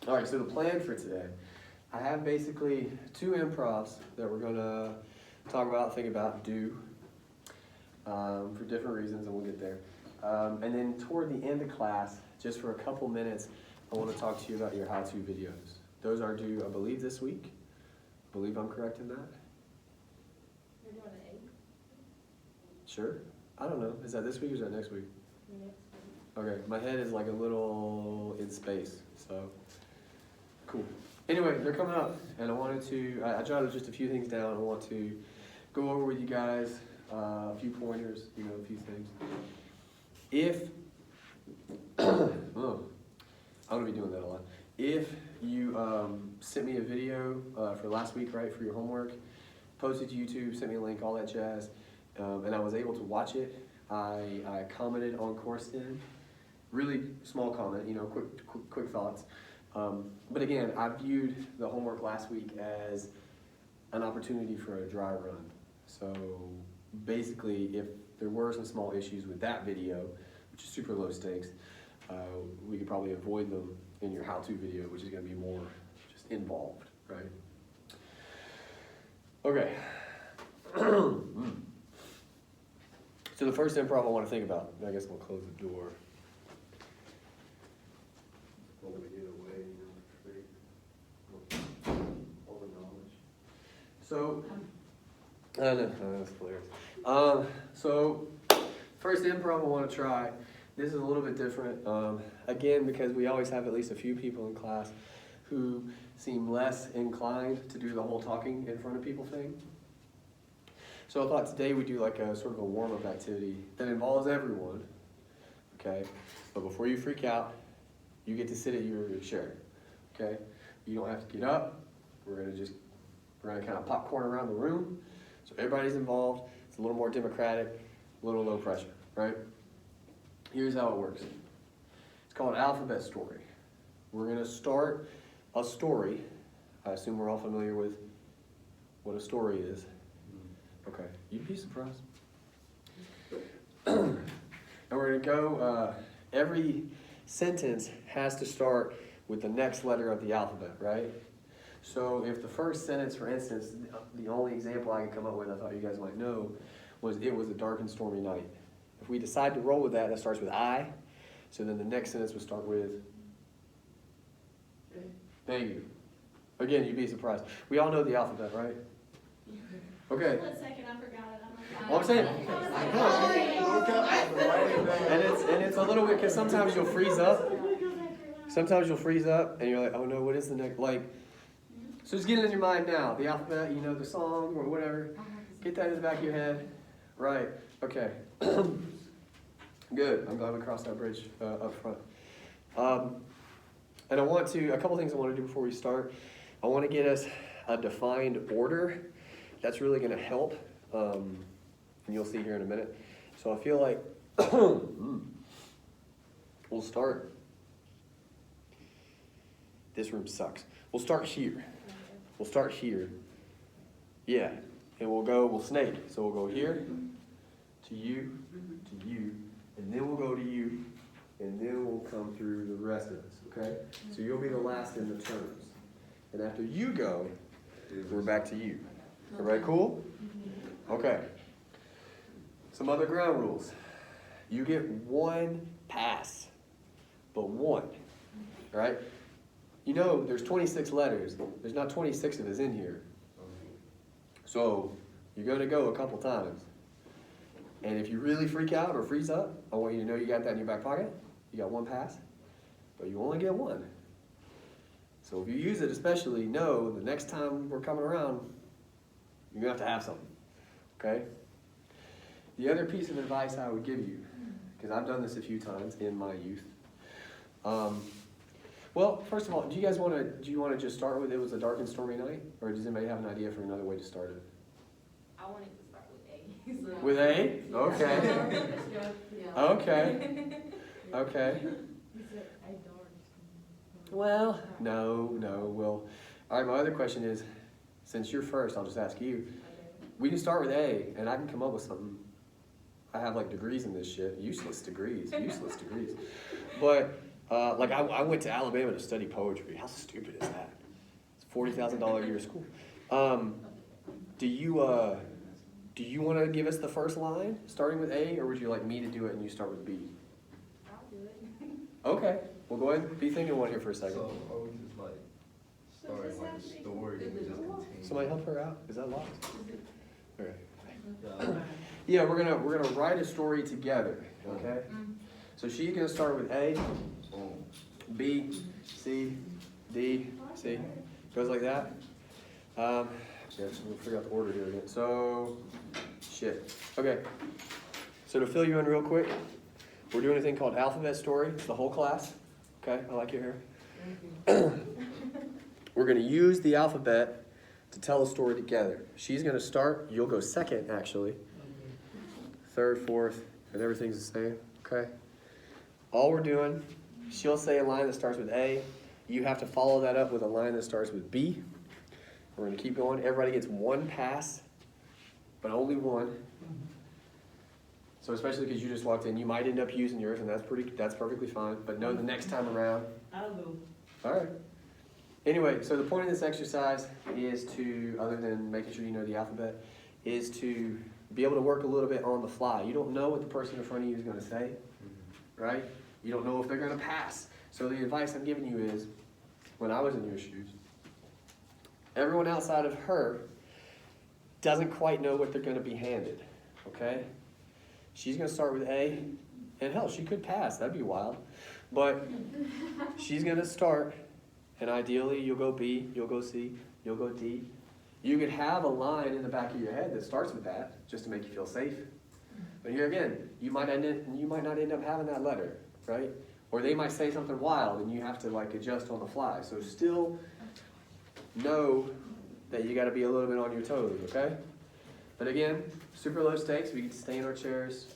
All right, so the plan for today, I have basically 2 improvs that we're gonna talk about, think about, do for different reasons, and we'll get there. And then toward the end of class, just for a couple minutes, I want to talk to you about your how-to videos. Those are due, I believe, this week. I believe I'm correct in that. You're doing an 8? Sure? I don't know. Is that this week or is that next week? Next week. Okay, my head is like a little in space, so cool. Anyway, they're coming up, and I wanted to, I jotted just a few things down. I want to go over with you guys a few pointers, a few things. If, oh, I'm gonna be doing that a lot. If you sent me a video for last week, right, for your homework, posted to YouTube, sent me a link, all that jazz, and I was able to watch it, I commented on CourseDen. Really small comment, quick thoughts. But again, I viewed the homework last week as an opportunity for a dry run. So basically, if there were some small issues with that video, which is super low stakes, we could probably avoid them in your how-to video, which is going to be more just involved, right? Okay. So the first improv I want to think about, I guess I'm going to close the door. What do we get away, all the knowledge. So, I know, that's hilarious. So, first improv I want to try. This is a little bit different. Again, because we always have at least a few people in class who seem less inclined to do the whole talking in front of people thing. So I thought today we'd do like a sort of a warm-up activity that involves everyone, okay? But before you freak out, you get to sit at your chair, okay? You don't have to get up. We're gonna kind of popcorn around the room. So everybody's involved. It's a little more democratic, a little low pressure, right? Here's how it works. It's called Alphabet Story. We're gonna start a story. I assume we're all familiar with what a story is. Okay, you'd be surprised. And we're gonna go, every sentence has to start with the next letter of the alphabet, right? So if the first sentence, for instance, the only example I could come up with, I thought you guys might know, was "It was a dark and stormy night." If we decide to roll with that, that starts with I. So then the next sentence would start with, thank you. Again, you'd be surprised. We all know the alphabet, right? Okay. 1 second, I forgot it. Well, I'm saying, and it's a little bit, because sometimes you'll freeze up. Sometimes you'll freeze up, and you're like, oh no, what is the next, so just get it in your mind now. The alphabet, the song, or whatever. Get that in the back of your head. Right, okay. Good, I'm glad we crossed that bridge up front. And a couple things I want to do before we start. I want to get us a defined order. That's really going to help, and you'll see here in a minute. So I feel like we'll start. This room sucks. We'll start here. We'll start here. Yeah, and we'll snake. So we'll go here, to you, and then we'll go to you, and then we'll come through the rest of us, okay? So you'll be the last in the turns. And after you go, we're back to you. Everybody cool? Okay. Some other ground rules. You get 1 pass, but 1, right? There's 26 letters. There's not 26 of us in here. So you're going to go a couple times. And if you really freak out or freeze up, I want you to know you got that in your back pocket. You got 1 pass, but you only get 1. So if you use it, especially, know the next time we're coming around, you're going to have something, okay? The other piece of advice I would give you, because I've done this a few times in my youth. Well, first of all, do you want to just start with "It was a dark and stormy night"? Or does anybody have an idea for another way to start it? I wanted to start with A. So. With A? Okay. Yeah. Okay. Okay. Well, no. Well, all right, my other question is, since you're first, I'll just ask you. We can start with A, and I can come up with something. I have degrees in this shit. Useless degrees. But Like I went to Alabama to study poetry. How stupid is that? It's $40,000 a year school. Do you want to give us the first line, starting with A, or would you like me to do it and you start with B? I'll do it. Okay, well go ahead and be thinking one here for a second. So, are we just like starting like a story and we just continue? Somebody help her out. Is that locked? Okay. Yeah. Yeah, we're gonna write a story together. Okay. So she's gonna start with A, Boom. B, C, D, C. Goes like that. Yeah, so we'll figure out the order here again. So, shit. Okay. So to fill you in real quick, we're doing a thing called alphabet story. It's the whole class. Okay, I like your hair. We're gonna use the alphabet to tell a story together. She's gonna start, you'll go second actually. Third, fourth, and everything's the same, okay? All we're doing, she'll say a line that starts with A. You have to follow that up with a line that starts with B. We're gonna keep going. Everybody gets one pass, but only one. So especially because you just walked in, you might end up using yours, and that's perfectly fine. But know the next time around. I'll do. All right. Anyway, so the point of this exercise is to, other than making sure you know the alphabet, is to be able to work a little bit on the fly. You don't know what the person in front of you is going to say, right? You don't know if they're going to pass. So the advice I'm giving you is, when I was in your shoes, everyone outside of her doesn't quite know what they're going to be handed, okay? She's going to start with A, and hell, she could pass. That'd be wild. But she's going to start, and ideally you'll go B, you'll go C, you'll go D. You could have a line in the back of your head that starts with that, just to make you feel safe. But here again, you might not end up having that letter, right? Or they might say something wild, and you have to like adjust on the fly. So still know that you got to be a little bit on your toes, okay? But again, super low stakes. We get to stay in our chairs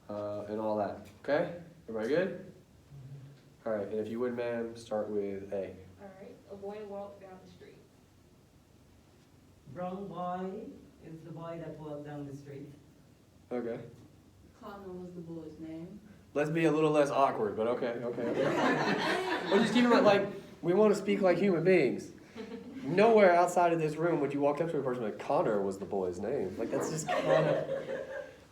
and all that, okay? Everybody good? All right, and if you would, ma'am, start with A. All right, a boy walked down the street. Brown boy is the boy that walked down the street. Okay. Connor was the boy's name. Let's be a little less awkward, but okay. Well, just keep in mind, like, we want to speak like human beings. Nowhere outside of this room would you walk up to a person like, Connor was the boy's name. Like, that's just kind of...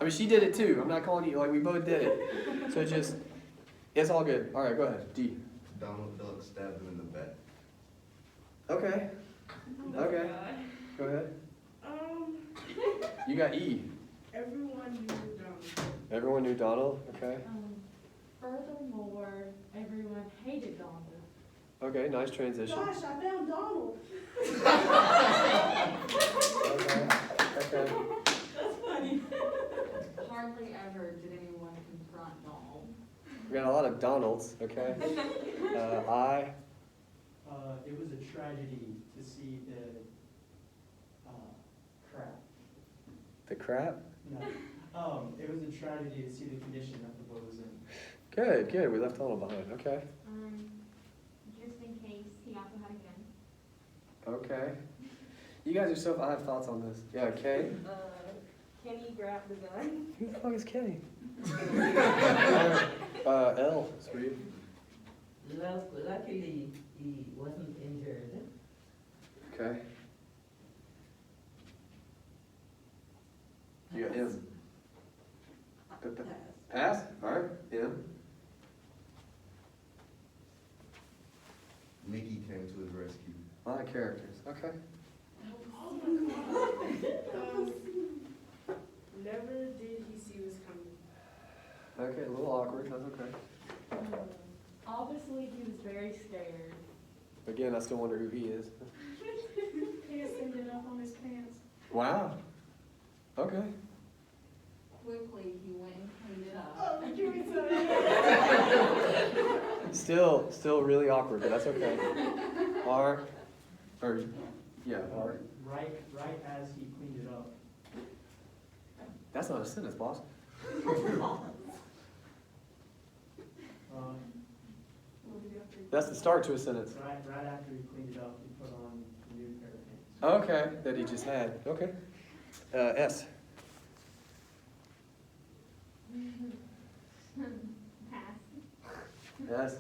I mean, she did it too. I'm not calling you, like, we both did it. So just, it's all good. All right, go ahead. D. Donald Duck stabbed him in the back. Okay. Okay. Go ahead. You got E. Everyone knew Donald. Everyone knew Donald. Okay. Furthermore, everyone hated Donald. Okay, nice transition. Gosh, I found Donald. Okay. Okay. That's funny. Hardly ever did anyone confront Donald. We got a lot of Donalds. Okay. I. It was a tragedy to see the crap. The crap. No, it was a tragedy to see the condition that the boy was in. Good. Good. We left Donald behind. Okay. Just in case, he also had a gun. Okay. You guys are so. I have thoughts on this. Yeah. K. Kenny grabbed the gun. Who the fuck is Kenny? L. Sweet. Luckily, he wasn't injured. Okay. You got M. Pass? Alright. M. Mickey came to his rescue. A lot of characters. Okay. Never did he see this coming. Okay, a little awkward. That's okay. Obviously, he was very scared. Again, I still wonder who he is. Pants ended up on his pants. Wow. Okay. Quickly, he went and cleaned it up. Oh, give me some. Still really awkward, but that's okay. R. Or, yeah, R. Right as he cleaned it up. That's not a sentence, boss. That's the start to a sentence. Right after he cleaned it up, he put on a new pair of pants. Okay, that he just had. Okay. S. Pass. S.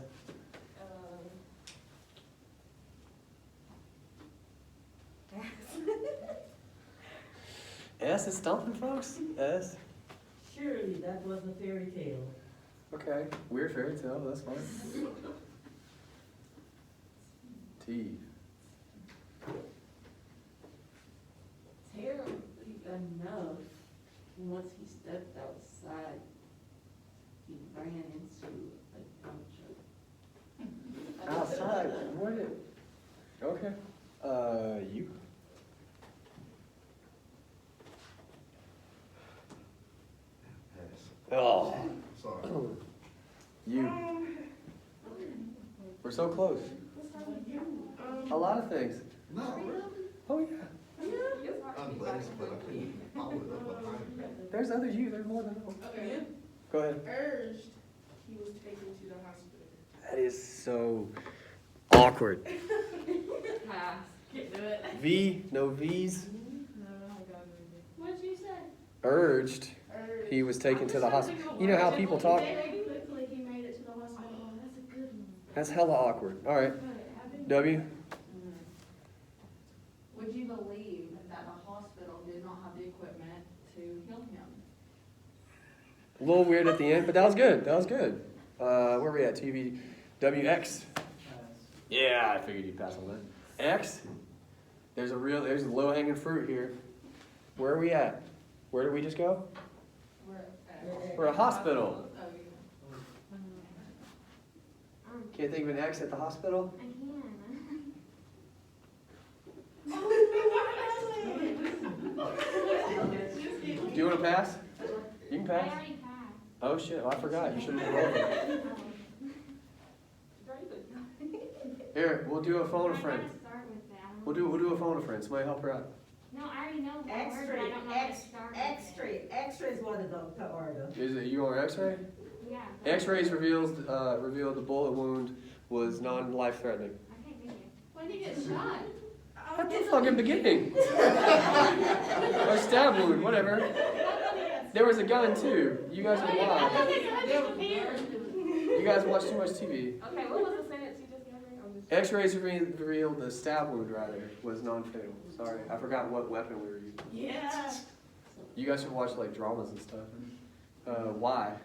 S is stumping, folks? S? Surely that was a fairy tale. Okay, weird fairy tale, that's fine. T. Terribly enough, once he stepped outside, he ran into a bunch of. Outside, what it? Okay. You. Pass. Oh. Sorry. You. We're so close. A lot of things. No, really? Oh yeah. Unless, but I couldn't follow it up behind me. There's other you. There's more than one. Okay. Go ahead. Urged, he was taken to the hospital. That is so awkward. Pass. Can't do it. V. No V's. What did you say? Urged. He was taken to the hospital. You know how people talk? Very quickly, he made it to the hospital. Oh, that's a good one. That's hella awkward. All right. W. Would you believe that the hospital did not have the equipment to heal him? A little weird at the end, but that was good. That was good. Where are we at? TV. WX. Yeah, I figured you'd pass on that. X. There's a low hanging fruit here. Where are we at? Where did we just go? We're a hospital. Oh, yeah. Can't think of an X at the hospital? I can. Do you want to pass? You can I pass. already passed. Oh shit! I forgot. You should have rolled it. Here, we'll do a phone a friend. I gotta start with that. We'll do a phone a friend. Somebody help her out. No, I already know the word, but I X-ray, don't know how to start with it. X-ray is what the doctor ordered. Is it you on X-ray? Yeah. X-rays revealed the bullet wound was non-life threatening. I can't think of it. When did he get shot? At the fucking beginning. Or stab wound, whatever. There was a gun too. You guys are wild. You guys watch too much TV. Okay, what was the sentence you just gave me? I'm just- X-rays revealed the stab wound rather was non-fatal. Sorry, I forgot what weapon we were using. Yeah. You guys should watch like dramas and stuff. Why?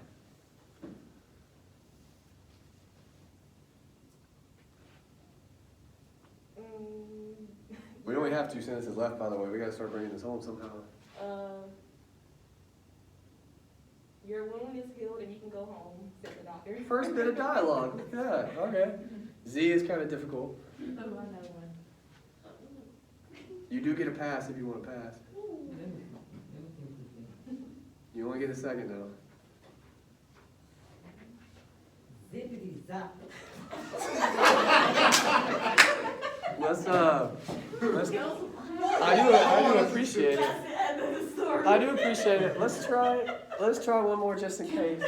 We only have 2 sentences left, by the way. We gotta start bringing this home somehow. Your wound is healed and you can go home, said the doctor. First bit of dialogue. Look at that. Okay. Z is kind of difficult. Oh, I know one. You do get a pass if you want to pass. You only get a second though. Zippity zap. Let's I do appreciate it. That's the end of the story. I do appreciate it. Let's try one more just in case.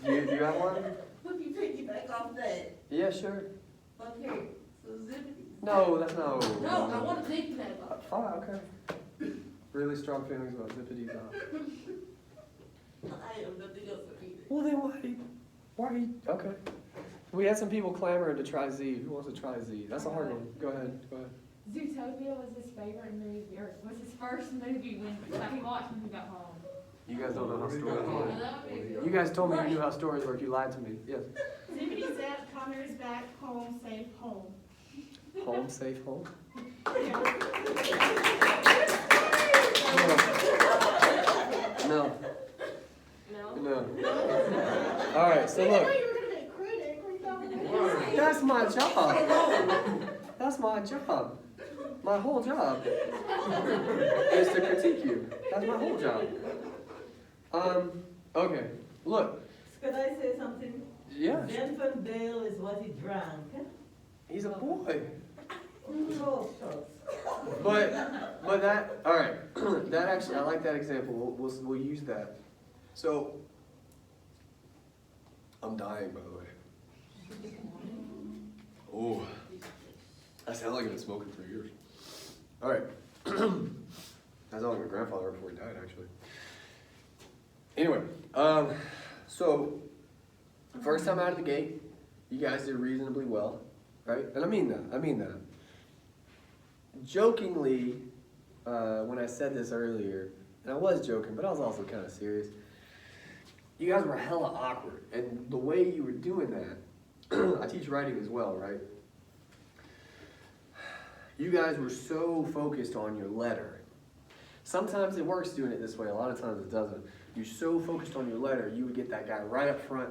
you have one? Let me piggyback off that. Yeah, sure. Okay, so zippity. No, that's no. No, I want to piggyback off. Fine, okay. Really strong feelings about zippity zop. I have nothing else to read. Well then why okay. We had some people clamoring to try Z. Who wants to try Z? That's a hard one. Go ahead. Zootopia was his favorite movie, or was his first movie when he watched when he got home. You guys don't know how stories Oh, work. that would be good. You guys told me you knew how stories work. You lied to me. Yes. Zippity zap, Connor's back, home, safe, home. Home, safe home. No. No? No. All right. So look. That's my job. That's my job. My whole job is to critique you. That's my whole job. Okay. Look. Could I say something? Yeah. Benton Bale is what he drank. He's a boy. Oh, shucks. But that. All right. That actually, I like that example. We'll use that. So. I'm dying, by the way. Oh, I sound like I've been smoking for years. All right. I sound like my grandfather before he died, actually. Anyway, so first time out of the gate, you guys did reasonably well, right? And I mean that. Jokingly, when I said this earlier, and I was joking, but I was also kind of serious. You guys were hella awkward, and the way you were doing that, I teach writing as well, right? You guys were so focused on your letter. Sometimes it works doing it this way, a lot of times it doesn't. You're so focused on your letter, you would get that guy right up front,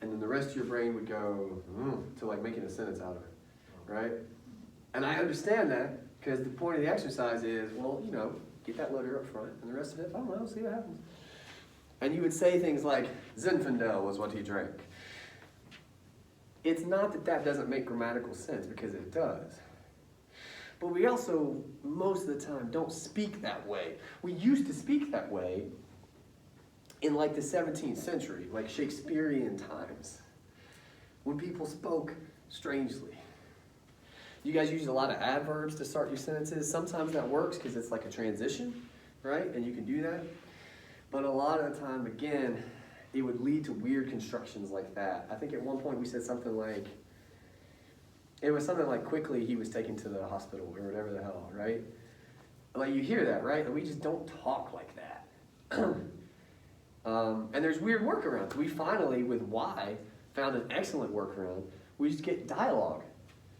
and then the rest of your brain would go to like making a sentence out of it, right? And I understand that, because the point of the exercise is, well, you know, get that letter up front, and the rest of it, I don't know, see what happens. And you would say things like, Zinfandel was what he drank. It's not that that doesn't make grammatical sense, because it does. But we also, most of the time, don't speak that way. We used to speak that way in like the 17th century, like Shakespearean times, when people spoke strangely. You guys use a lot of adverbs to start your sentences. Sometimes that works because it's like a transition, right? And you can do that. But a lot of the time, again, it would lead to weird constructions like that. I think at one point we said something like, it was something like quickly he was taken to the hospital or whatever the hell, right? Like you hear that, right? We just don't talk like that. And there's weird workarounds. We finally, with Y, found an excellent workaround. We just get dialogue.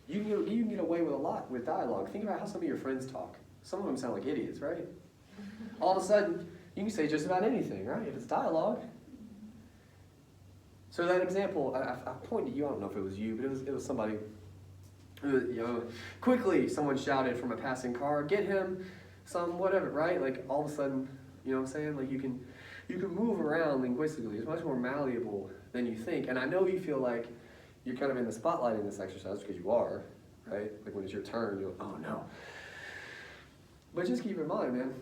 You can get away with a lot with dialogue. Think about how some of your friends talk. Some of them sound like idiots, right? All of a sudden, you can say just about anything, right? If it's dialogue. So that example, I pointed to you, I don't know if it was you, but it was somebody. You know, quickly, someone shouted from a passing car, get him some whatever, right? Like all of a sudden, you know what I'm saying? Like you can move around linguistically. It's much more malleable than you think. And I know you feel like you're kind of in the spotlight in this exercise because you are, right? Like when it's your turn, you're like, oh no. But just keep in mind, man,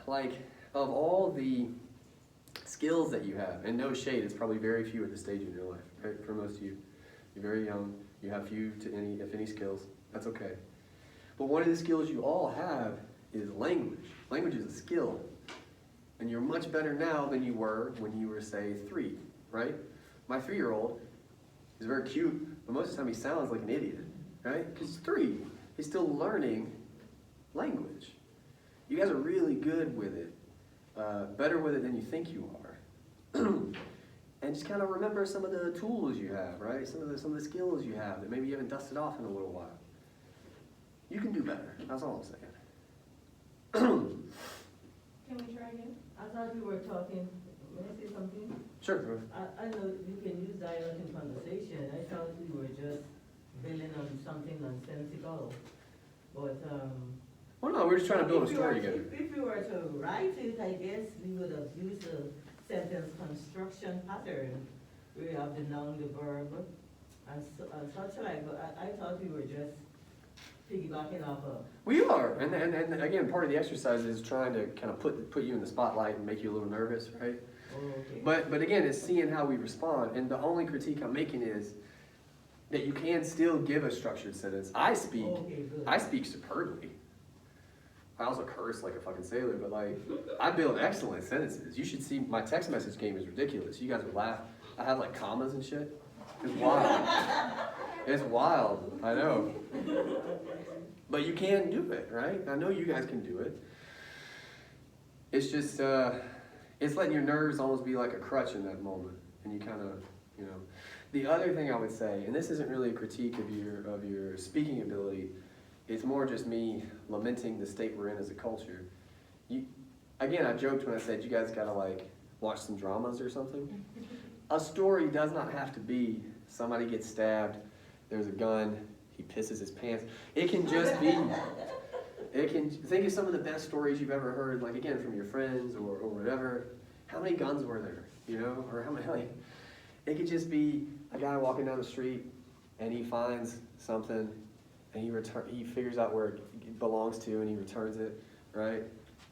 like of all the skills that you have, and no shade, it's probably very few at this stage in your life, right? For most of you, you're very young, you have few to any, if any skills, that's okay. But one of the skills you all have is language. Language is a skill. And you're much better now than you were when you were, say, 3, right? My 3-year-old is very cute, but most of the time he sounds like an idiot, right? Because he's 3. He's still learning language. You guys are really good with it, better with it than you think you are. And just kind of remember some of the tools you have, right? Some of the skills you have that maybe you haven't dusted off in a little while. You can do better, that's all I'm saying. Can we try again? I thought we were talking, may I say something? Sure. I know you can use dialogue in conversation. I thought we were just building on something nonsensical. But, Well, no, we're just trying to build a if we story were- together. If we were to write it, I guess we would have used a sentence construction pattern. We have the noun, the verb, and such like, but I thought we were just piggybacking off of. We are, and again, part of the exercise is trying to kind of put you in the spotlight and make you a little nervous, right? Oh, okay. But again, it's seeing how we respond, and the only critique I'm making is that you can still give a structured sentence. I speak superbly. I also curse like a fucking sailor, but like, I build excellent sentences. You should see, my text message game is ridiculous. You guys would laugh. I have like commas and shit. It's wild. It's wild, I know. But you can do it, right? I know you guys can do it. It's just, it's letting your nerves almost be like a crutch in that moment. And you kind of, you know. The other thing I would say, and this isn't really a critique of your speaking ability, it's more just me lamenting the state we're in as a culture. Again, I joked when I said you guys gotta like watch some dramas or something. A story does not have to be somebody gets stabbed, there's a gun, he pisses his pants. It can just be, think of some of the best stories you've ever heard, like again, from your friends or whatever. How many guns were there, you know? Or how many, like, it could just be a guy walking down the street and he finds something and he figures out where it belongs to and he returns it, right?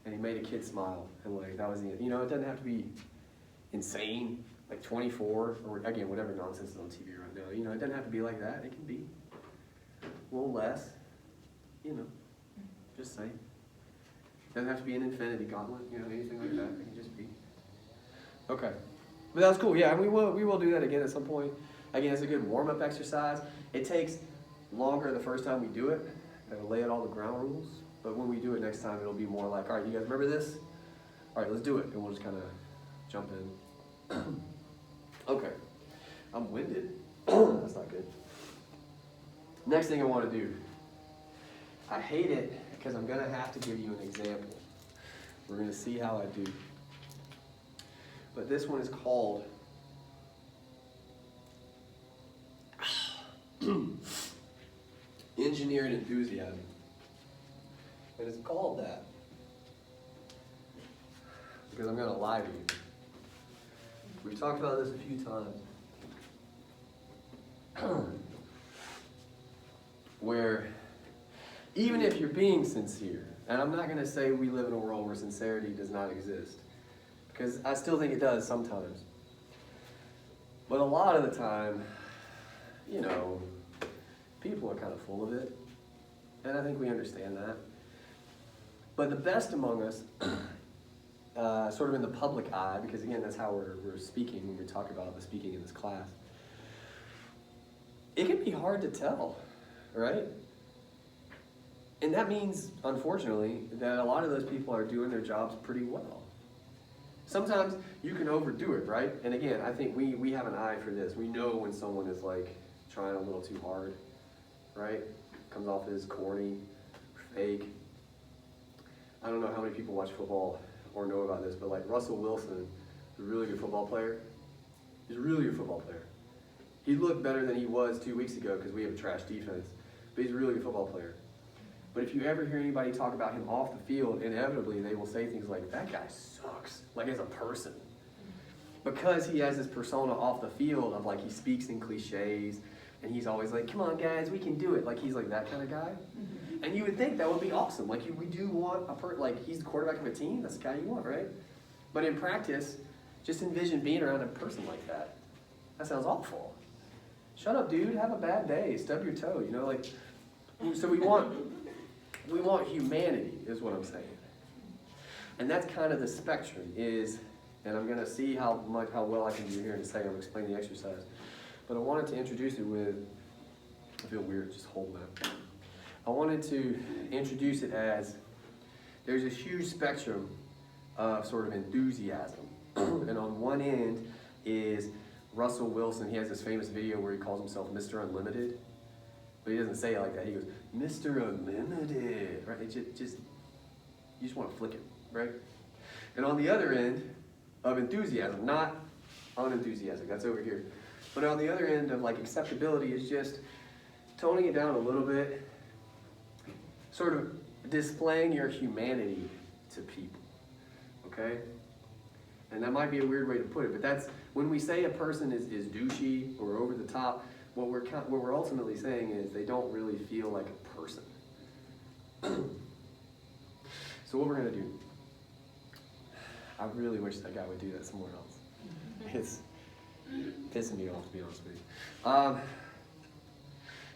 And he made a kid smile and like, that was the, you know, it doesn't have to be insane, like 24 or again, whatever nonsense is on TV right now. You know, it doesn't have to be like that. It can be a little less, you know, just saying. It doesn't have to be an infinity gauntlet, you know, anything like that. It can just be. Okay. But that was cool, yeah, and we will do that again at some point. Again, it's a good warm-up exercise. It takes longer the first time we do it, to lay out all the ground rules, But when we do it next time, it'll be more like, all right, you guys remember this? All right, let's do it. And we'll just kind of jump in. Okay. I'm winded. That's not good. Next thing I want to do. I hate it because I'm going to have to give you an example. We're going to see how I do. But this one is called Engineered Enthusiasm. And it's called that because I'm going to lie to you. We've talked about this a few times. Where even if you're being sincere, and I'm not going to say we live in a world where sincerity does not exist, because I still think it does sometimes. But a lot of the time, you know, people are kind of full of it, and I think we understand that. But the best among us, sort of in the public eye, because again, that's how we're speaking when we talk about the speaking in this class, it can be hard to tell, right? And that means, unfortunately, that a lot of those people are doing their jobs pretty well. Sometimes you can overdo it, right? And again, I think we have an eye for this. We know when someone is like trying a little too hard, right? Comes off as corny, fake. I don't know how many people watch football or know about this, but like Russell Wilson is a really good football player. He's a really good football player. He looked better than he was 2 weeks ago because we have a trash defense, but he's a really good football player. But if you ever hear anybody talk about him off the field, inevitably they will say things like, that guy sucks, like as a person. Because he has this persona off the field of like he speaks in cliches, and he's always like, come on guys, we can do it. Like he's like that kind of guy. And you would think that would be awesome. Like we do want like he's the quarterback of a team, that's the guy you want, right? But in practice, just envision being around a person like that. That sounds awful. Shut up, dude, have a bad day, stub your toe, you know, like, so we want humanity, is what I'm saying. And that's kind of the spectrum is, and I'm gonna see how well I can do here in a second. I'm explaining the exercise. But I wanted to introduce it with, I feel weird just holding that. I wanted to introduce it as, there's this huge spectrum of sort of enthusiasm. And on one end is Russell Wilson. He has this famous video where he calls himself Mr. Unlimited. But he doesn't say it like that. He goes, Mr. Unlimited, right? It just you just want to flick it, right? And on the other end of enthusiasm, not unenthusiastic, that's over here. But on the other end of like acceptability is just toning it down a little bit, sort of displaying your humanity to people, okay? And that might be a weird way to put it, but that's, when we say a person is douchey or over the top, what we're ultimately saying is they don't really feel like a person. So what we're gonna do, I really wish that guy would do that somewhere else. It's pissing me off, to be honest with you.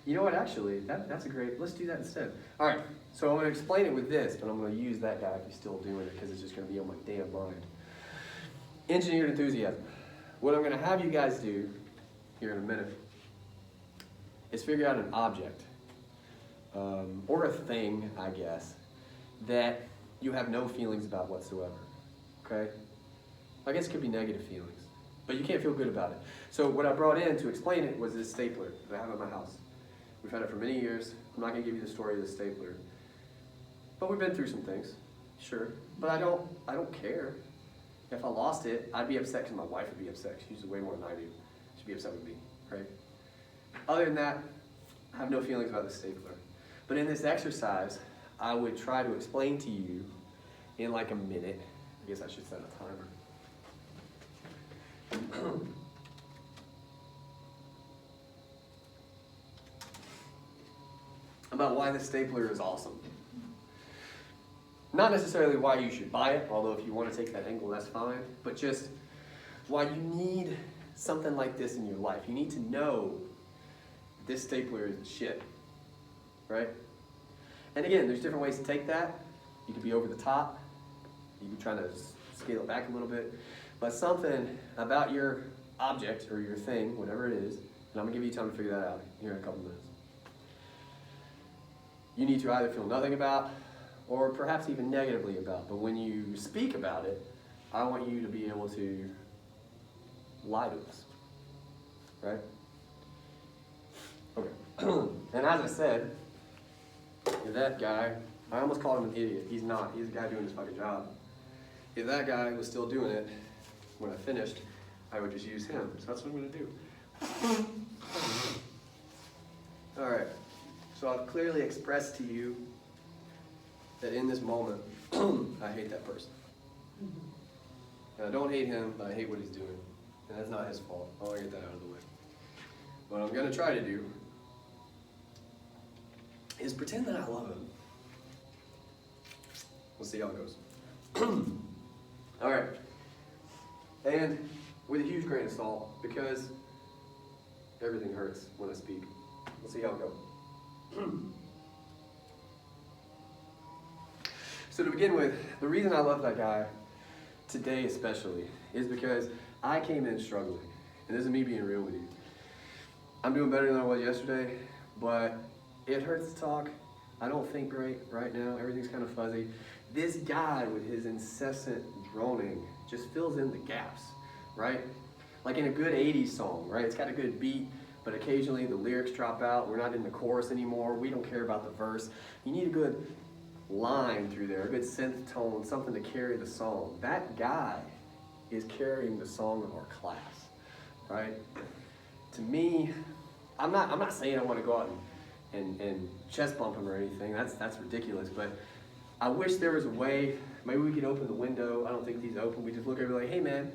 You know what, actually, that's a great, let's do that instead. All right, so I'm gonna explain it with this, but I'm gonna use that guy if he's still doing it because it's just gonna be on my damn mind. Engineered enthusiasm. What I'm gonna have you guys do here in a minute is figure out an object, or a thing, I guess, that you have no feelings about whatsoever, okay? I guess it could be negative feelings, but you can't feel good about it. So what I brought in to explain it was this stapler that I have at my house. We've had it for many years. I'm not gonna give you the story of the stapler, but we've been through some things, sure, but I don't care. If I lost it, I'd be upset because my wife would be upset. She uses it way more than I do. She'd be upset with me, right? Other than that, I have no feelings about the stapler. But in this exercise, I would try to explain to you in like a minute. I guess I should set a timer. About why the stapler is awesome. Not necessarily why you should buy it, although if you want to take that angle, that's fine. But just why you need something like this in your life. You need to know this stapler is shit, right? And again, there's different ways to take that. You could be over the top. You can try to scale it back a little bit. But something about your object or your thing, whatever it is, and I'm going to give you time to figure that out here in a couple minutes. You need to either feel nothing about or perhaps even negatively about. But when you speak about it, I want you to be able to lie to us, right? Okay. And as I said, if that guy, I almost called him an idiot. He's not. He's a guy doing his fucking job. If that guy was still doing it when I finished, I would just use him. So that's what I'm going to do. All right. So I've clearly expressed to you that in this moment, I hate that person. And I don't hate him, but I hate what he's doing. And that's not his fault. I want to get that out of the way. What I'm going to try to do is pretend that I love him. We'll see how it goes. All right. And with a huge grain of salt, because everything hurts when I speak. We'll see how it goes. So to begin with, the reason I love that guy today especially is because I came in struggling. And this is me being real with you. I'm doing better than I was yesterday, but it hurts to talk. I don't think great right now. Everything's kind of fuzzy. This guy with his incessant droning just fills in the gaps, right? Like in a good 80s song, right? It's got a good beat, but occasionally the lyrics drop out. We're not in the chorus anymore. We don't care about the verse. You need a good line through there, a good synth tone, something to carry the song. That guy is carrying the song of our class, right? To me, I'm not saying I want to go out and chest bump him or anything. That's ridiculous, but I wish there was a way, maybe we could open the window. I don't think these open. We just look over like, hey man,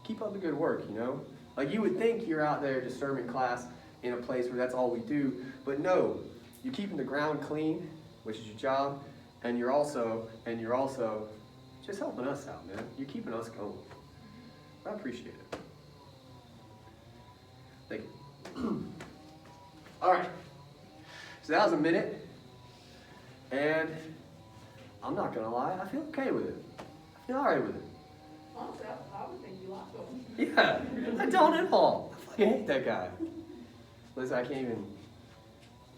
keep up the good work, you know? Like you would think you're out there just serving class in a place where that's all we do, but no, you're keeping the ground clean, which is your job, and you're also just helping us out, man. You're keeping us going. I appreciate it. Thank you. All right, so that was a minute, and I'm not gonna lie, I feel okay with it. I feel all right with it. Honestly, I would think you like them. Yeah, I don't at all. I fucking hate that guy. Listen, I can't even,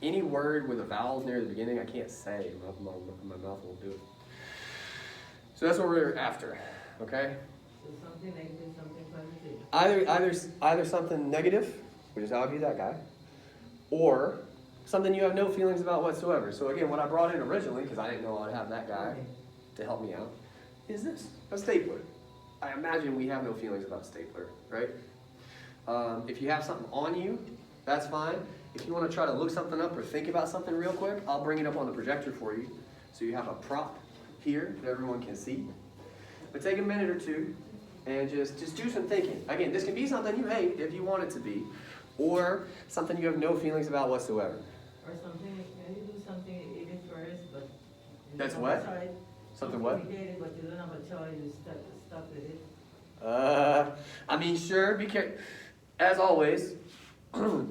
any word with a vowel near the beginning, I can't say. My mouth won't do it. So that's what we're after, okay? So something negative, something positive. Either something negative, which is how I view that guy, or something you have no feelings about whatsoever. So again, what I brought in originally, because I didn't know I'd have that guy to help me out, is this, a stapler. I imagine we have no feelings about stapler, right? If you have something on you, that's fine. If you want to try to look something up or think about something real quick, I'll bring it up on the projector for you. So you have a prop here that everyone can see. But take a minute or two and just do some thinking. Again, this can be something you hate if you want it to be, or something you have no feelings about whatsoever. Or something, maybe do something you did first, but. you That's don't what? have a choice. Something what? You did it, but you don't have a choice, you stuck with it. I mean, sure, be careful. As always, because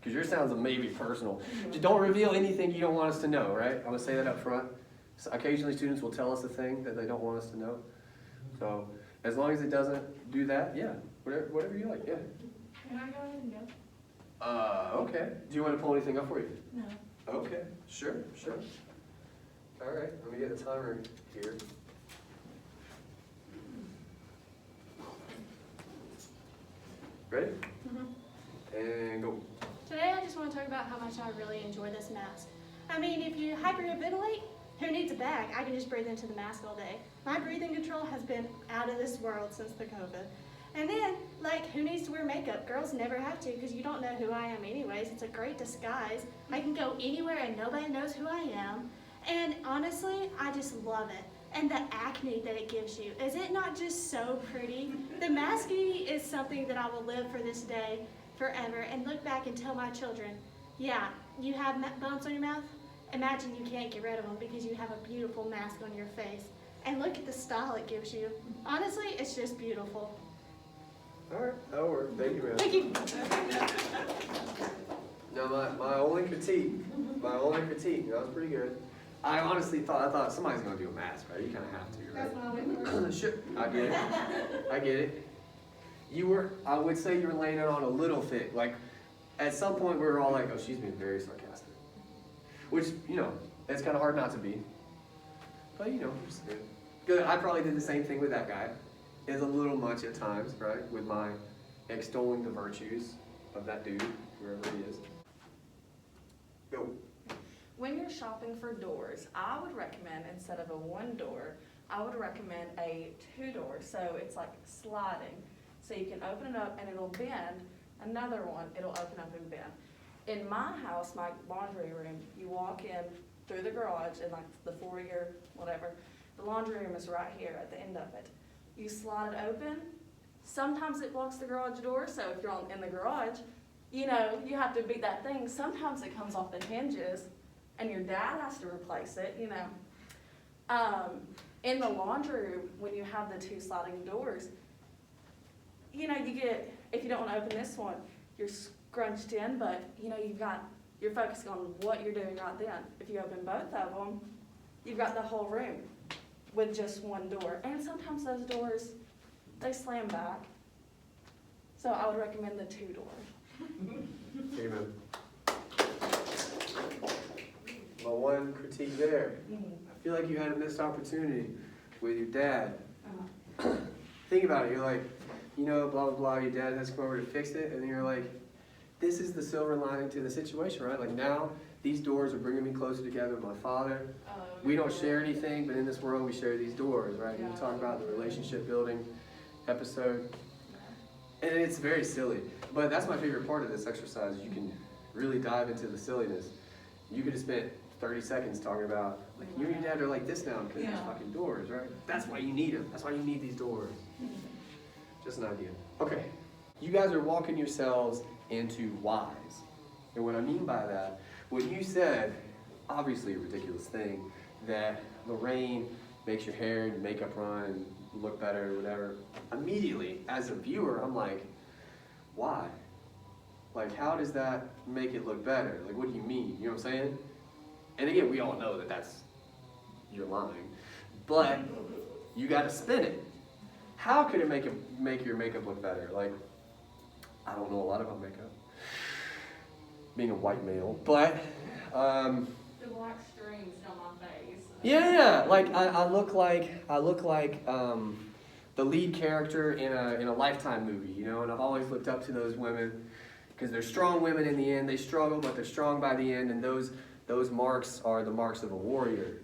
yours sounds maybe personal. Just don't reveal anything you don't want us to know, right? I'm gonna say that up front. So occasionally students will tell us a thing that they don't want us to know. So as long as it doesn't do that, yeah, whatever you like, yeah. Can I go ahead and go? Okay. Do you want to pull anything up for you? No. Okay, sure. All right, let me get the timer here. Ready? And go. Today I just want to talk about how much I really enjoy this mask. I mean, if you hyperventilate, who needs a bag? I can just breathe into the mask all day. My breathing control has been out of this world since the COVID. And then, like, who needs to wear makeup? Girls never have to because you don't know who I am anyways. It's a great disguise. I can go anywhere and nobody knows who I am. And honestly, I just love it. And the acne that it gives you. Is it not just so pretty? The masking is something that I will live for this day forever and look back and tell my children, yeah, you have bumps on your mouth? Imagine you can't get rid of them because you have a beautiful mask on your face. And look at the style it gives you. Honestly, it's just beautiful. All right, that'll work. Thank you, man. Thank you. Now, my only critique, that was pretty good. I honestly thought somebody's gonna do a mask, right? You kind of have to, right? That's what I went for. Sure, I get it. I would say you were laying it on a little thick. Like, at some point we were all like, oh, she's being very sarcastic. Which, you know, It's kind of hard not to be. But you know, good. I probably did the same thing with that guy. It's a little much at times, right? With my extolling the virtues of that dude, wherever he is. Go. When you're shopping for doors, I would recommend, instead of a one door, I would recommend a two door. So it's like sliding. So you can open it up and it'll bend. Another one, it'll open up and bend. In my house, my laundry room, you walk in through the garage and like the foyer, whatever. The laundry room is right here at the end of it. You slide it open. Sometimes it blocks the garage door, so if you're in the garage, you know, you have to beat that thing. Sometimes it comes off the hinges, and your dad has to replace it, you know. In the laundry room, when you have the two sliding doors, you know, you get, if you don't want to open this one, you're scrunched in, but, you know, you're focusing on what you're doing right then. If you open both of them, you've got the whole room with just one door. And sometimes those doors, they slam back. So I would recommend the two door. Amen. My one critique there. I feel like you had a missed opportunity with your dad. Think about it. You're like, you know, blah, blah, blah. Your dad has to come over to fix it. And then you're like, this is the silver lining to the situation, right? Like now, these doors are bringing me closer together with my father. We don't share anything, but in this world, we share these doors, right? And we talk about the relationship building episode. And it's very silly. But that's my favorite part of this exercise. You can really dive into the silliness. You could have spent 30 seconds talking about, like, you and your dad are like this now because there's fucking doors, right? That's why you need them. That's why you need these doors. Just an idea. Okay. You guys are walking yourselves into whys. And what I mean by that, when you said, obviously a ridiculous thing, that the rain makes your hair and makeup run and look better or whatever, immediately, as a viewer, I'm like, why? Like, how does that make it look better? Like, what do you mean? You know what I'm saying? And again, we all know that that's, you're lying. But you got to spin it. How could it make your makeup look better? Like, I don't know a lot about makeup, being a white male, but The black strings down my face. yeah, like I look like the lead character in a Lifetime movie, you know. And I've always looked up to those women because they're strong women in the end. They struggle, but they're strong by the end. And those marks are the marks of a warrior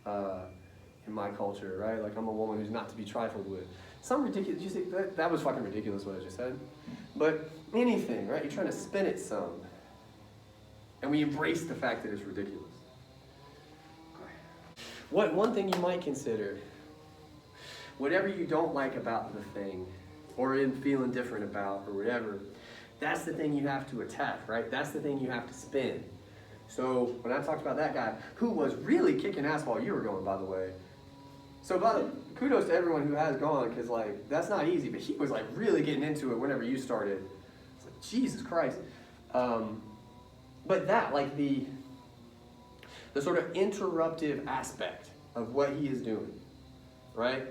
in my culture, right? Like I'm a woman who's not to be trifled with. Some ridiculous. You see, that was fucking ridiculous what I just said. But anything, right? You're trying to spin it some, and we embrace the fact that it's ridiculous. One thing you might consider, whatever you don't like about the thing, or in feeling different about, or whatever, that's the thing you have to attack, right? That's the thing you have to spin. So when I talked about that guy, who was really kicking ass while you were going, by the way. So kudos to everyone who has gone, because like that's not easy, but he was like really getting into it whenever you started. It's like, Jesus Christ. But that, like the sort of interruptive aspect of what he is doing, right?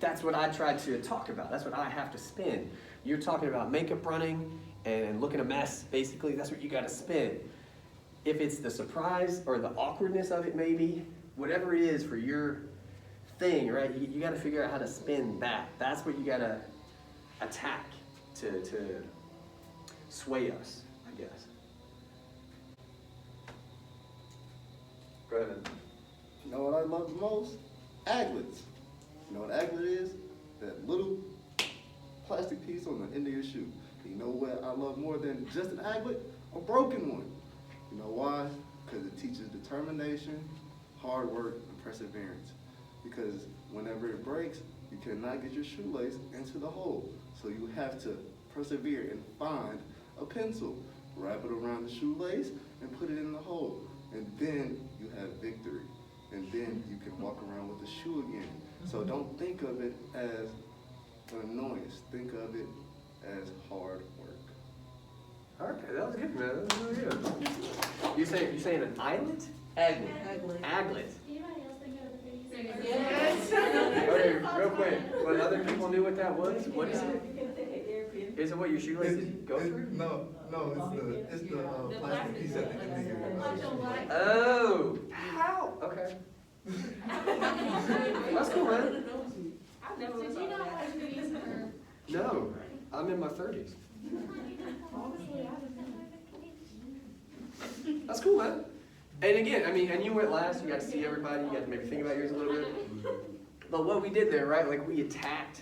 That's what I tried to talk about. That's what I have to spin. You're talking about makeup running and looking a mess, basically. That's what you got to spin. If it's the surprise or the awkwardness of it, maybe, whatever it is for your thing, right? You got to figure out how to spin that. That's what you got to attack to sway us, I guess. Go ahead. You know what I love the most? Aglets. You know what aglet is? That little plastic piece on the end of your shoe. You know what I love more than just an aglet? A broken one. You know why? Because it teaches determination, hard work, and perseverance. Because whenever it breaks, you cannot get your shoelace into the hole. So you have to persevere and find a pencil, wrap it around the shoelace, and put it in the hole. And then you have victory. And then you can walk around with the shoe again. So don't think of it as an annoyance. Think of it as hard work. Okay, that was good, man. That was really good. You saying an islet? Aglet. Aglet. Anybody else think of the Yes. Okay, real quick. When other people knew what that was, what is it? You can take an airplane. Is it what your shoelaces go through? No, it's the plastic piece at the end of your Like a wax. Oh, Okay. That's cool, man. I've never Did you thought not of that. watch videos of her? No, I'm in my 30s. Honestly, I don't know. That's cool, man. And again, I mean, and you went last, you got to see everybody, you got to maybe think about yours a little bit. But what we did there, right, like we attacked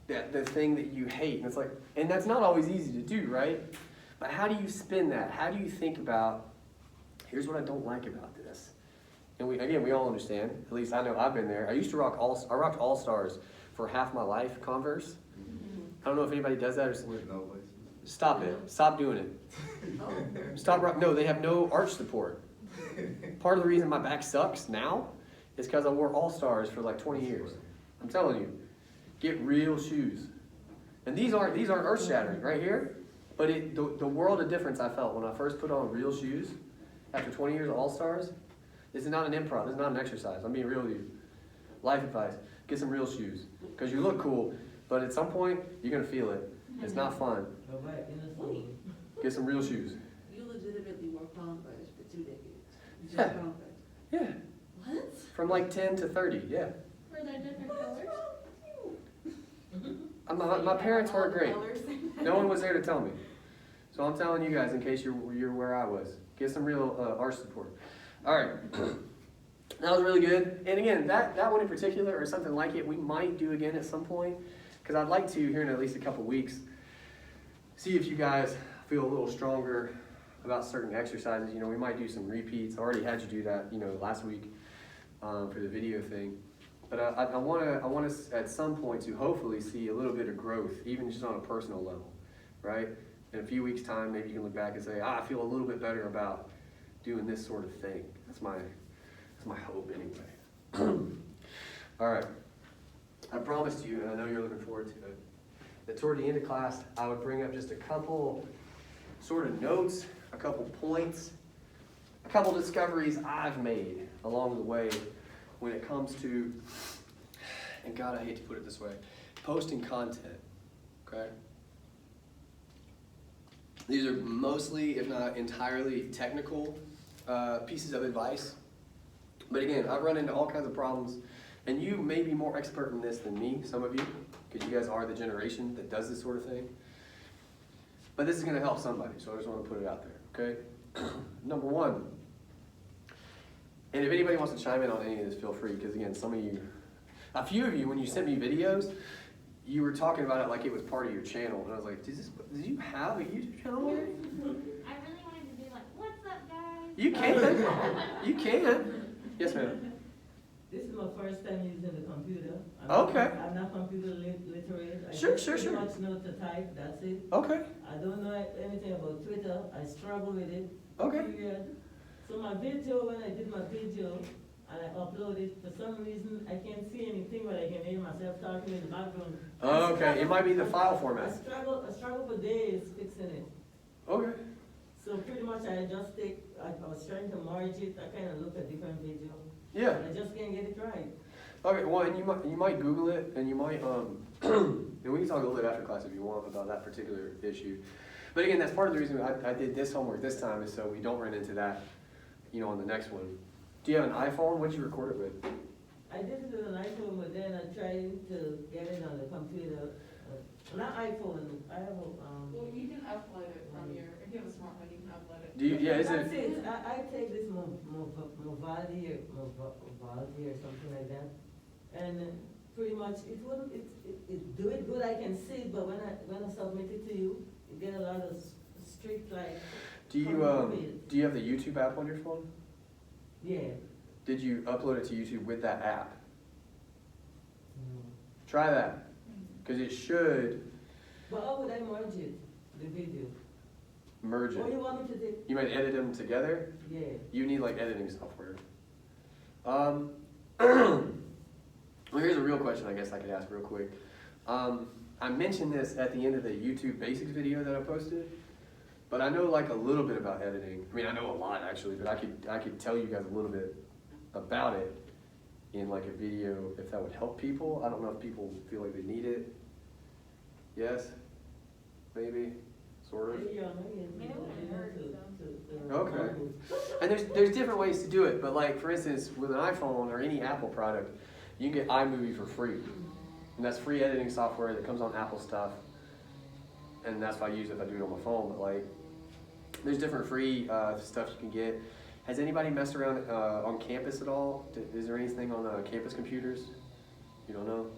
the thing that you hate. And it's like, and that's not always easy to do, right? But how do you spin that? How do you think about, here's what I don't like about this. And we all understand, at least I know I've been there. I used to rocked All Stars for half my life, Converse. I don't know if anybody does that or With no laces. stop it. Stop doing it. No, they have no arch support. Part of the reason my back sucks now is because I wore All Stars for like 20 years. I'm telling you, get real shoes. And these aren't earth shattering right here, but the world of difference I felt when I first put on real shoes after 20 years of All Stars. This is not an improv. This is not an exercise. I'm being real with you. Life advice: get some real shoes because you look cool, but at some point you're gonna feel it. It's not fun. Go back in the school. Get some real shoes. You legitimately wore Converse for 2 decades. Just Yeah. Converse. Yeah, What? from like 10 to 30. Yeah. Were there different colors? My parents weren't great. No one was there to tell me. So I'm telling you guys, in case you're where I was, get some real arch support. All right, that was really good. And again, that one in particular, or something like it, we might do again at some point, because I'd like to, here in at least a couple weeks, see if you guys feel a little stronger about certain exercises. You know, we might do some repeats. I already had you do that, you know, last week for the video thing. But I want us at some point to hopefully see a little bit of growth, even just on a personal level, right? In a few weeks' time, maybe you can look back and say, I feel a little bit better about doing this sort of thing. That's my hope anyway. All right. I promised you, and I know you're looking forward to it, that toward the end of class, I would bring up just a couple sort of notes, a couple points, a couple discoveries I've made along the way when it comes to, and God, I hate to put it this way, posting content, okay? These are mostly, if not entirely, technical pieces of advice. But again, I've run into all kinds of problems, and you may be more expert in this than me, some of you, because you guys are the generation that does this sort of thing. But this is going to help somebody, so I just want to put it out there, okay? Number one, and if anybody wants to chime in on any of this, feel free, because again, a few of you, when you sent me videos, you were talking about it like it was part of your channel, and I was like, did you have a YouTube channel already? I really wanted to be like, what's up, guys? You can. You can. Yes, ma'am. This is my first time using the computer. Okay. I'm not computer literate. I Sure. just pretty much know to type, that's it. Okay. I don't know anything about Twitter. I struggle with it. Okay. Period. So my video, when I did my video and I uploaded, for some reason I can't see anything, but I can hear myself talking in the background. Okay, it might be the file I format. struggle for days fixing it. Okay. So pretty much I was trying to merge it. I kind of look at different video. Yeah. I just can't get it right. Okay. Well, and you might Google it, and you might and we can talk a little bit after class if you want about that particular issue. But again, that's part of the reason I did this homework this time is so we don't run into that, you know, on the next one. Do you have an iPhone? What'd you record it with? I did it with an iPhone, but then I tried to get it on the computer. Not iPhone. I have a Well, you can upload it from your, if you have a smartphone, you can upload it. Do you? Yeah. Is That's it? it. I take this Movaldi or something like that, and pretty much it wouldn't. It do it good. I can see it, but when I submit it to you, you get a lot of strict like. Do you have the YouTube app on your phone? Yeah. Did you upload it to YouTube with that app? No. Try that, because it should But how would I merge it? The video. merge What do it. you want me to do? You might edit them together. Yeah. You need like editing software. Well, here's a real question I guess I could ask real quick. I mentioned this at the end of the YouTube basics video that I posted, but I know like a little bit about editing. I mean, I know a lot actually, but I could tell you guys a little bit about it in like a video if that would help people. I don't know if people feel like they need it. Yes? Maybe? Sort of? Yeah, It wouldn't hurt, so. Okay. And there's different ways to do it, but like for instance, with an iPhone or any Apple product, you can get iMovie for free. And that's free editing software that comes on Apple stuff. And that's why I use it if I do it on my phone. But like, there's different free stuff you can get. Has anybody messed around on campus at all? Is there anything on campus computers? You don't know?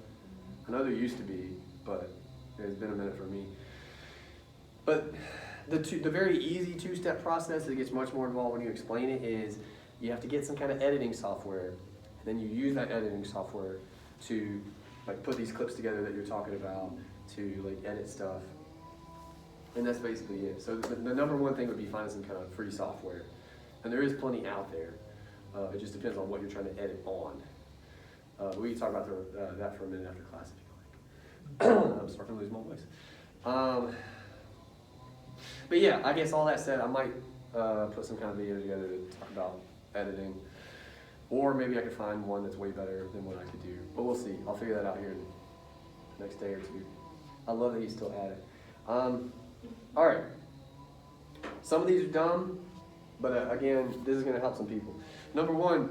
I know there used to be, but it's been a minute for me. But the very easy two-step process that gets much more involved when you explain it is you have to get some kind of editing software, and then you use that editing software to like put these clips together that you're talking about, to like edit stuff. And that's basically it. So the number one thing would be finding some kind of free software. And there is plenty out there. It just depends on what you're trying to edit on. We can talk about that for a minute after class if you like. I'm starting to lose my voice. But yeah, I guess all that said, I might put some kind of video together to talk about editing. Or maybe I could find one that's way better than what I could do. But we'll see. I'll figure that out here in the next day or two. I love that he's still at it. All right. Some of these are dumb, but again, this is going to help some people. Number one,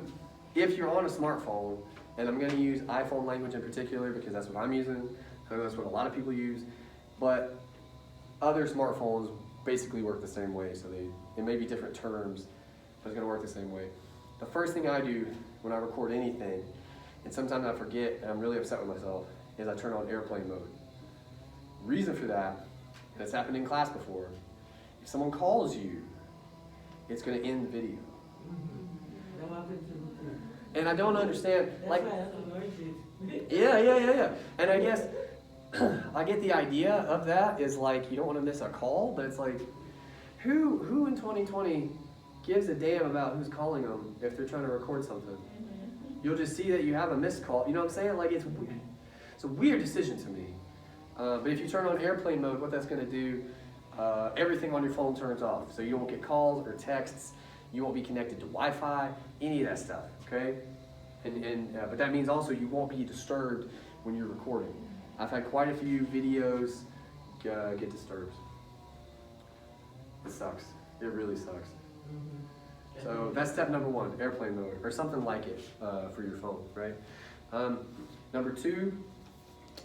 if you're on a smartphone, and I'm going to use iPhone language in particular because that's what I'm using. I know that's what a lot of people use, but other smartphones basically work the same way. So it may be different terms, but it's going to work the same way. The first thing I do when I record anything, and sometimes I forget and I'm really upset with myself, is I turn on airplane mode. Reason for that, and it's happened in class before, if someone calls you, it's going to end the video. That happened to me. And I don't understand, That's like, why I have to merge it. yeah. And I guess I get the idea of that is like you don't want to miss a call, but it's like who in 2020 gives a damn about who's calling them if they're trying to record something? You'll just see that you have a missed call. You know what I'm saying? Like it's a weird decision to me. But if you turn on airplane mode, what that's going to do, everything on your phone turns off. So you won't get calls or texts. You won't be connected to Wi-Fi, any of that stuff, okay? But that means also you won't be disturbed when you're recording. I've had quite a few videos get disturbed. It sucks. It really sucks. So that's step number one, airplane mode, or something like it for your phone, right? Number two,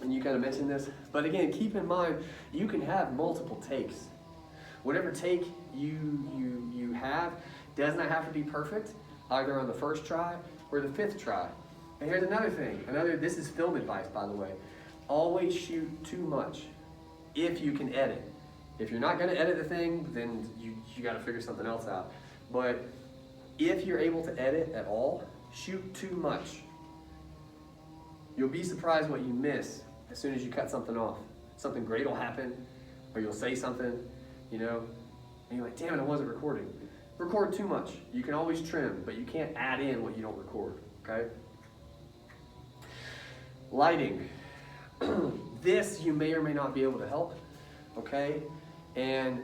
and you kind of mentioned this, but again, keep in mind, you can have multiple takes. Whatever take you have does not have to be perfect, either on the first try or the fifth try. And here's another thing, this is film advice, by the way. Always shoot too much if you can edit. If you're not going to edit the thing, then you got to figure something else out. But if you're able to edit at all, shoot too much. You'll be surprised what you miss as soon as you cut something off. Something great will happen, or you'll say something, and you're like, damn it, I wasn't recording. Record too much. You can always trim, but you can't add in what you don't record, okay? Lighting. This you may or may not be able to help, okay? And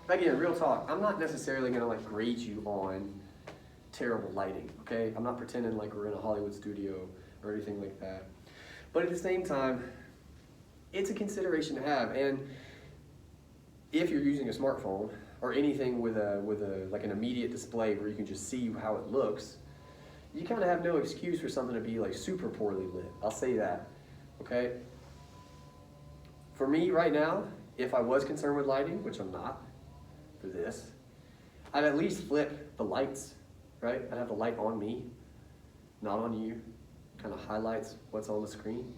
again, real talk, I'm not necessarily gonna like grade you on terrible lighting, okay? I'm not pretending like we're in a Hollywood studio or anything like that. But at the same time, it's a consideration to have. And if you're using a smartphone or anything with like an immediate display where you can just see how it looks, you kind of have no excuse for something to be like super poorly lit. I'll say that, okay? For me right now, if I was concerned with lighting, which I'm not for this, I'd at least flip the lights, right? I'd have the light on me, not on you. Kind of highlights what's on the screen.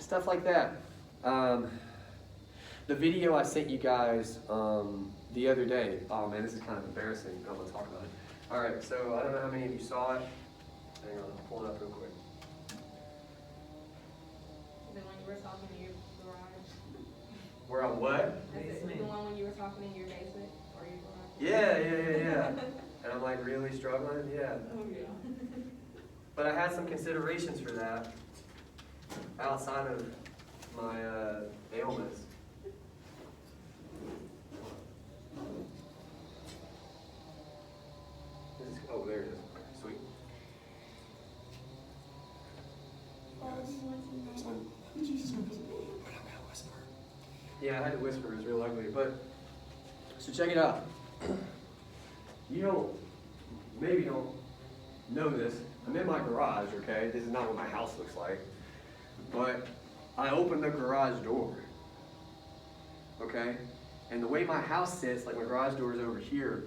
Stuff like that. The video I sent you guys the other day, oh man, this is kind of embarrassing. I'm gonna talk about it. All right, so I don't know how many of you saw it. Hang on, I'll pull it up real quick. The one you were talking in your garage. Where I what? The one when you were talking in your basement or your garage. Yeah. And I'm like really struggling, yeah. Oh yeah. But I had some considerations for that outside of my ailments. Oh, there it is. Okay, sweet. Yeah, I had to whisper. It was real ugly. But so check it out. maybe don't know this. I'm in my garage, okay? This is not what my house looks like. But I opened the garage door, okay? And the way my house sits, like my garage door is over here,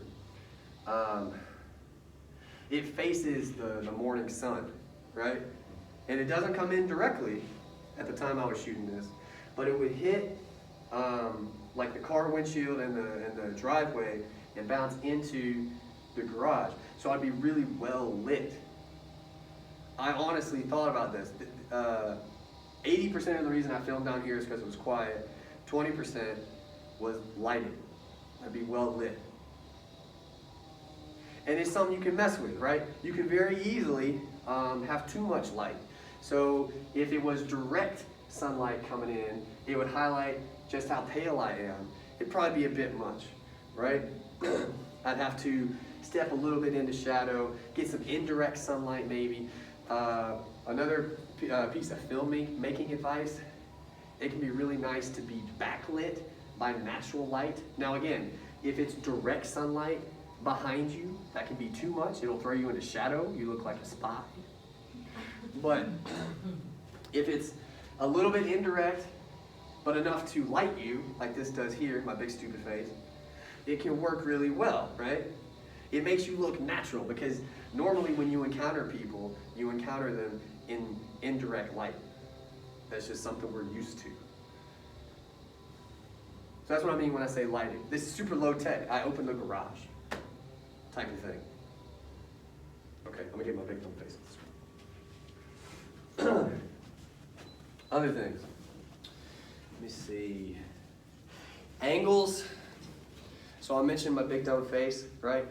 it faces the morning sun, right? And it doesn't come in directly at the time I was shooting this, but it would hit like the car windshield and the driveway and bounce into the garage. So I'd be really well lit. I honestly thought about this. 80% of the reason I filmed down here is because it was quiet. 20% was lighting. I'd be well lit. And it's something you can mess with, right? You can very easily have too much light. So if it was direct sunlight coming in, it would highlight just how pale I am. It'd probably be a bit much, right? I'd have to step a little bit into shadow, get some indirect sunlight maybe. Another piece of filmmaking advice, it can be really nice to be backlit by natural light. Now again, if it's direct sunlight behind you, that can be too much. It'll throw you into shadow. You look like a spy. But if it's a little bit indirect, but enough to light you, like this does here, my big stupid face, it can work really well, right? It makes you look natural because normally when you encounter people, you encounter them in indirect light. That's just something we're used to. So that's what I mean when I say lighting. This is super low tech. I open the garage type of thing. Okay, I'm gonna get my big dumb face. Other things. Let me see. Angles. So I mentioned my big dumb face, right?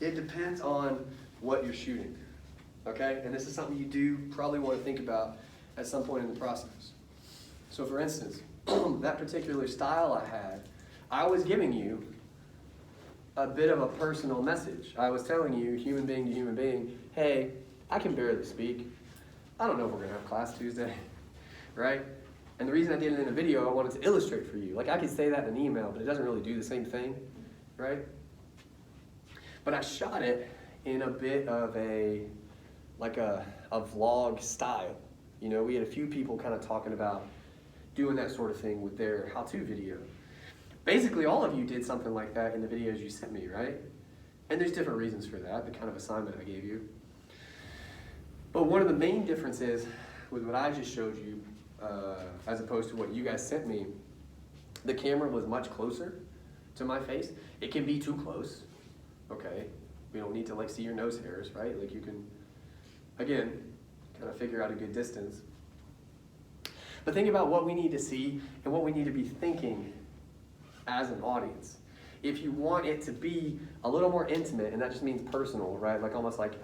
It depends on what you're shooting, okay? And this is something you do probably want to think about at some point in the process. So for instance, that particular style I had, I was giving you a bit of a personal message. I was telling you, human being to human being, hey, I can barely speak. I don't know if we're gonna have class Tuesday, right? And the reason I did it in a video, I wanted to illustrate for you. Like I could say that in an email, but it doesn't really do the same thing, right? But I shot it in a bit of a vlog style. You know, we had a few people kind of talking about doing that sort of thing with their how-to video. Basically, all of you did something like that in the videos you sent me, right? And there's different reasons for that, the kind of assignment I gave you. But one of the main differences with what I just showed you, as opposed to what you guys sent me, the camera was much closer to my face. It can be too close, okay? We don't need to like see your nose hairs, right? Like you can, again, kind of figure out a good distance. But think about what we need to see and what we need to be thinking as an audience. If you want it to be a little more intimate, and that just means personal, right? Like almost like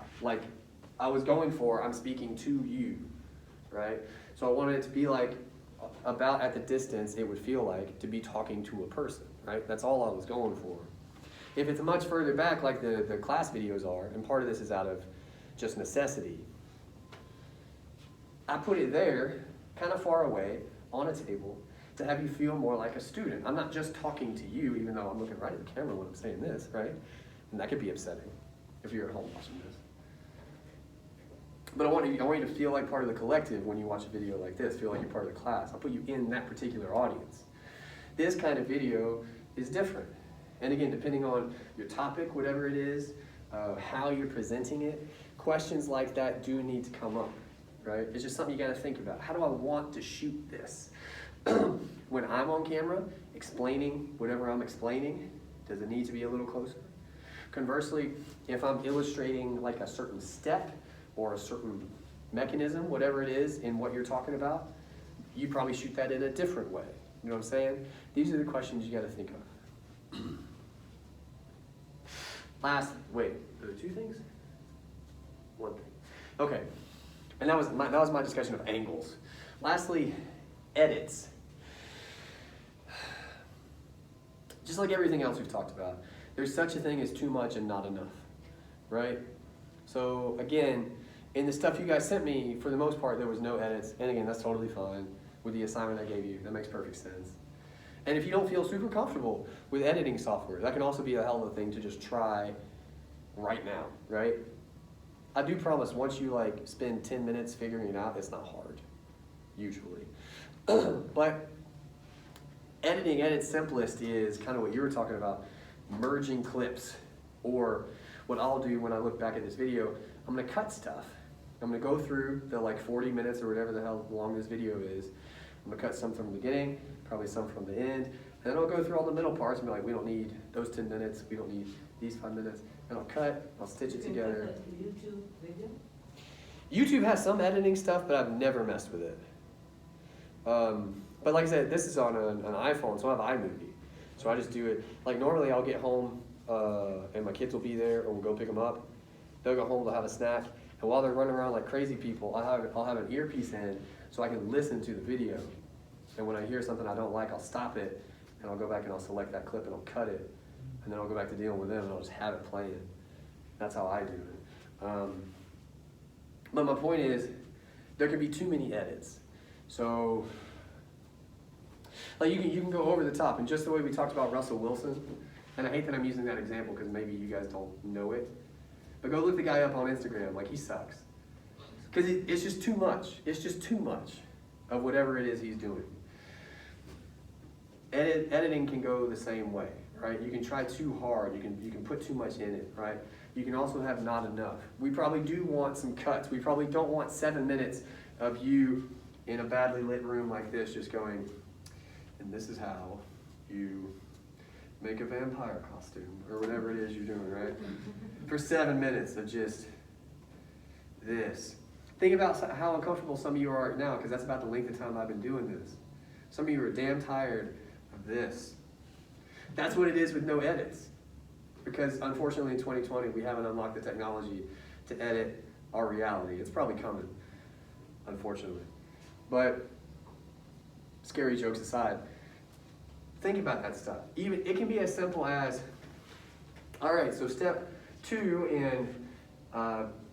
I was going for, I'm speaking to you, right? So I wanted it to be like about at the distance it would feel like to be talking to a person, right? That's all I was going for. If it's much further back like the class videos are, and part of this is out of just necessity, I put it there, kind of far away, on a table, to have you feel more like a student. I'm not just talking to you, even though I'm looking right at the camera when I'm saying this, right? And that could be upsetting if you're at home watching this. But I want you to feel like part of the collective when you watch a video like this, feel like you're part of the class. I'll put you in that particular audience. This kind of video is different. And again, depending on your topic, whatever it is, how you're presenting it, questions like that do need to come up, right? It's just something you gotta think about. How do I want to shoot this? When I'm on camera, explaining whatever I'm explaining, does it need to be a little closer? Conversely, if I'm illustrating like a certain step or a certain mechanism, whatever it is in what you're talking about, you probably shoot that in a different way. You know what I'm saying? These are the questions you gotta think of. Are there two things? One thing. Okay, and that was my discussion of angles. Lastly, edits. Just like everything else we've talked about, there's such a thing as too much and not enough, right? So again, in the stuff you guys sent me, for the most part, there was no edits. And again, that's totally fine with the assignment I gave you. That makes perfect sense. And if you don't feel super comfortable with editing software, that can also be a hell of a thing to just try right now, right? I do promise once you like spend 10 minutes figuring it out, it's not hard, usually. But editing at its simplest is kind of what you were talking about, merging clips. Or what I'll do when I look back at this video, I'm gonna cut stuff. I'm gonna go through the like 40 minutes or whatever the hell long this video is. I'm gonna cut some from the beginning, probably some from the end, and then I'll go through all the middle parts and be like, we don't need those 10 minutes, we don't need these 5 minutes, and I'll cut, I'll stitch it together. YouTube video? YouTube has some editing stuff, but I've never messed with it. But like I said, this is on an iPhone, so I have iMovie. So I just do it, like normally I'll get home and my kids will be there or we'll go pick them up. They'll go home, they'll have a snack, and while they're running around like crazy people, I'll have an earpiece in so I can listen to the video. And when I hear something I don't like, I'll stop it and I'll go back and I'll select that clip and I'll cut it. And then I'll go back to dealing with them and I'll just have it playing. That's how I do it. But my point is, there can be too many edits. So, like you can go over the top, and just the way we talked about Russell Wilson, and I hate that I'm using that example because maybe you guys don't know it, but go look the guy up on Instagram, like he sucks. Because it's just too much. It's just too much of whatever it is he's doing. Editing can go the same way, right? You can try too hard, you can put too much in it, right? You can also have not enough. We probably do want some cuts. We probably don't want 7 minutes of you in a badly lit room like this just going, and this is how you make a vampire costume, or whatever it is you're doing, right? For 7 minutes of just this. Think about how uncomfortable some of you are now, because that's about the length of time I've been doing this. Some of you are damn tired of this. That's what it is with no edits. Because unfortunately in 2020, we haven't unlocked the technology to edit our reality. It's probably coming, unfortunately. But scary jokes aside, think about that stuff. Even it can be as simple as, all right, so step 2 in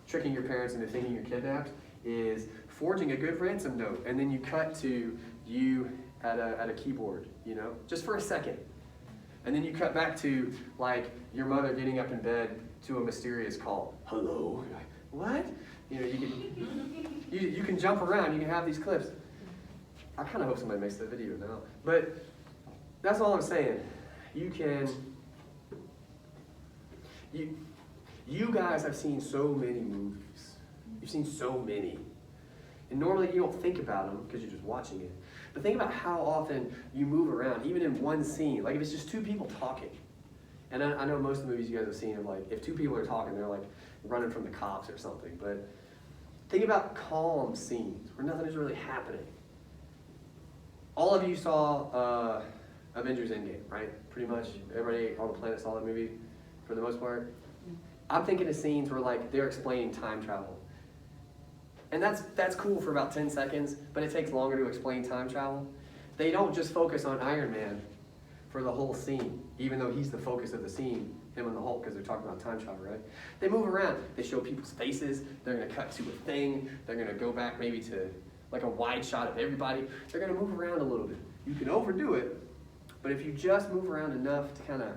tricking your parents into thinking you're kidnapped is forging a good ransom note, and then you cut to you at a keyboard, you know, just for a second. And then you cut back to like your mother getting up in bed to a mysterious call. Hello, you're like, what? You know, you can jump around. You can have these clips. I kind of hope somebody makes that video now, but that's all I'm saying. You can. You guys have seen so many movies. You've seen so many, and normally you don't think about them because you're just watching it. But think about how often you move around, even in one scene. Like if it's just 2 people talking. And I know most of the movies you guys have seen of like, if 2 people are talking, they're like running from the cops or something. But think about calm scenes where nothing is really happening. All of you saw Avengers Endgame, right? Pretty much everybody on the planet saw that movie for the most part. I'm thinking of scenes where like they're explaining time travel. And that's cool for about 10 seconds, but it takes longer to explain time travel. They don't just focus on Iron Man for the whole scene, even though he's the focus of the scene, him and the Hulk, because they're talking about time travel, right? They move around. They show people's faces. They're going to cut to a thing. They're going to go back maybe to like a wide shot of everybody. They're going to move around a little bit. You can overdo it, but if you just move around enough to kind of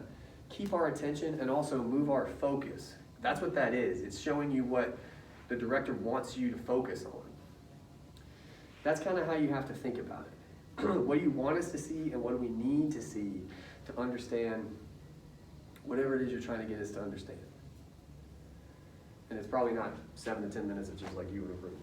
keep our attention and also move our focus, that's what that is. It's showing you what the director wants you to focus on. That's kind of how you have to think about it. What do you want us to see and what do we need to see to understand whatever it is you're trying to get us to understand? And it's probably not 7 to 10 minutes of just like you in a room.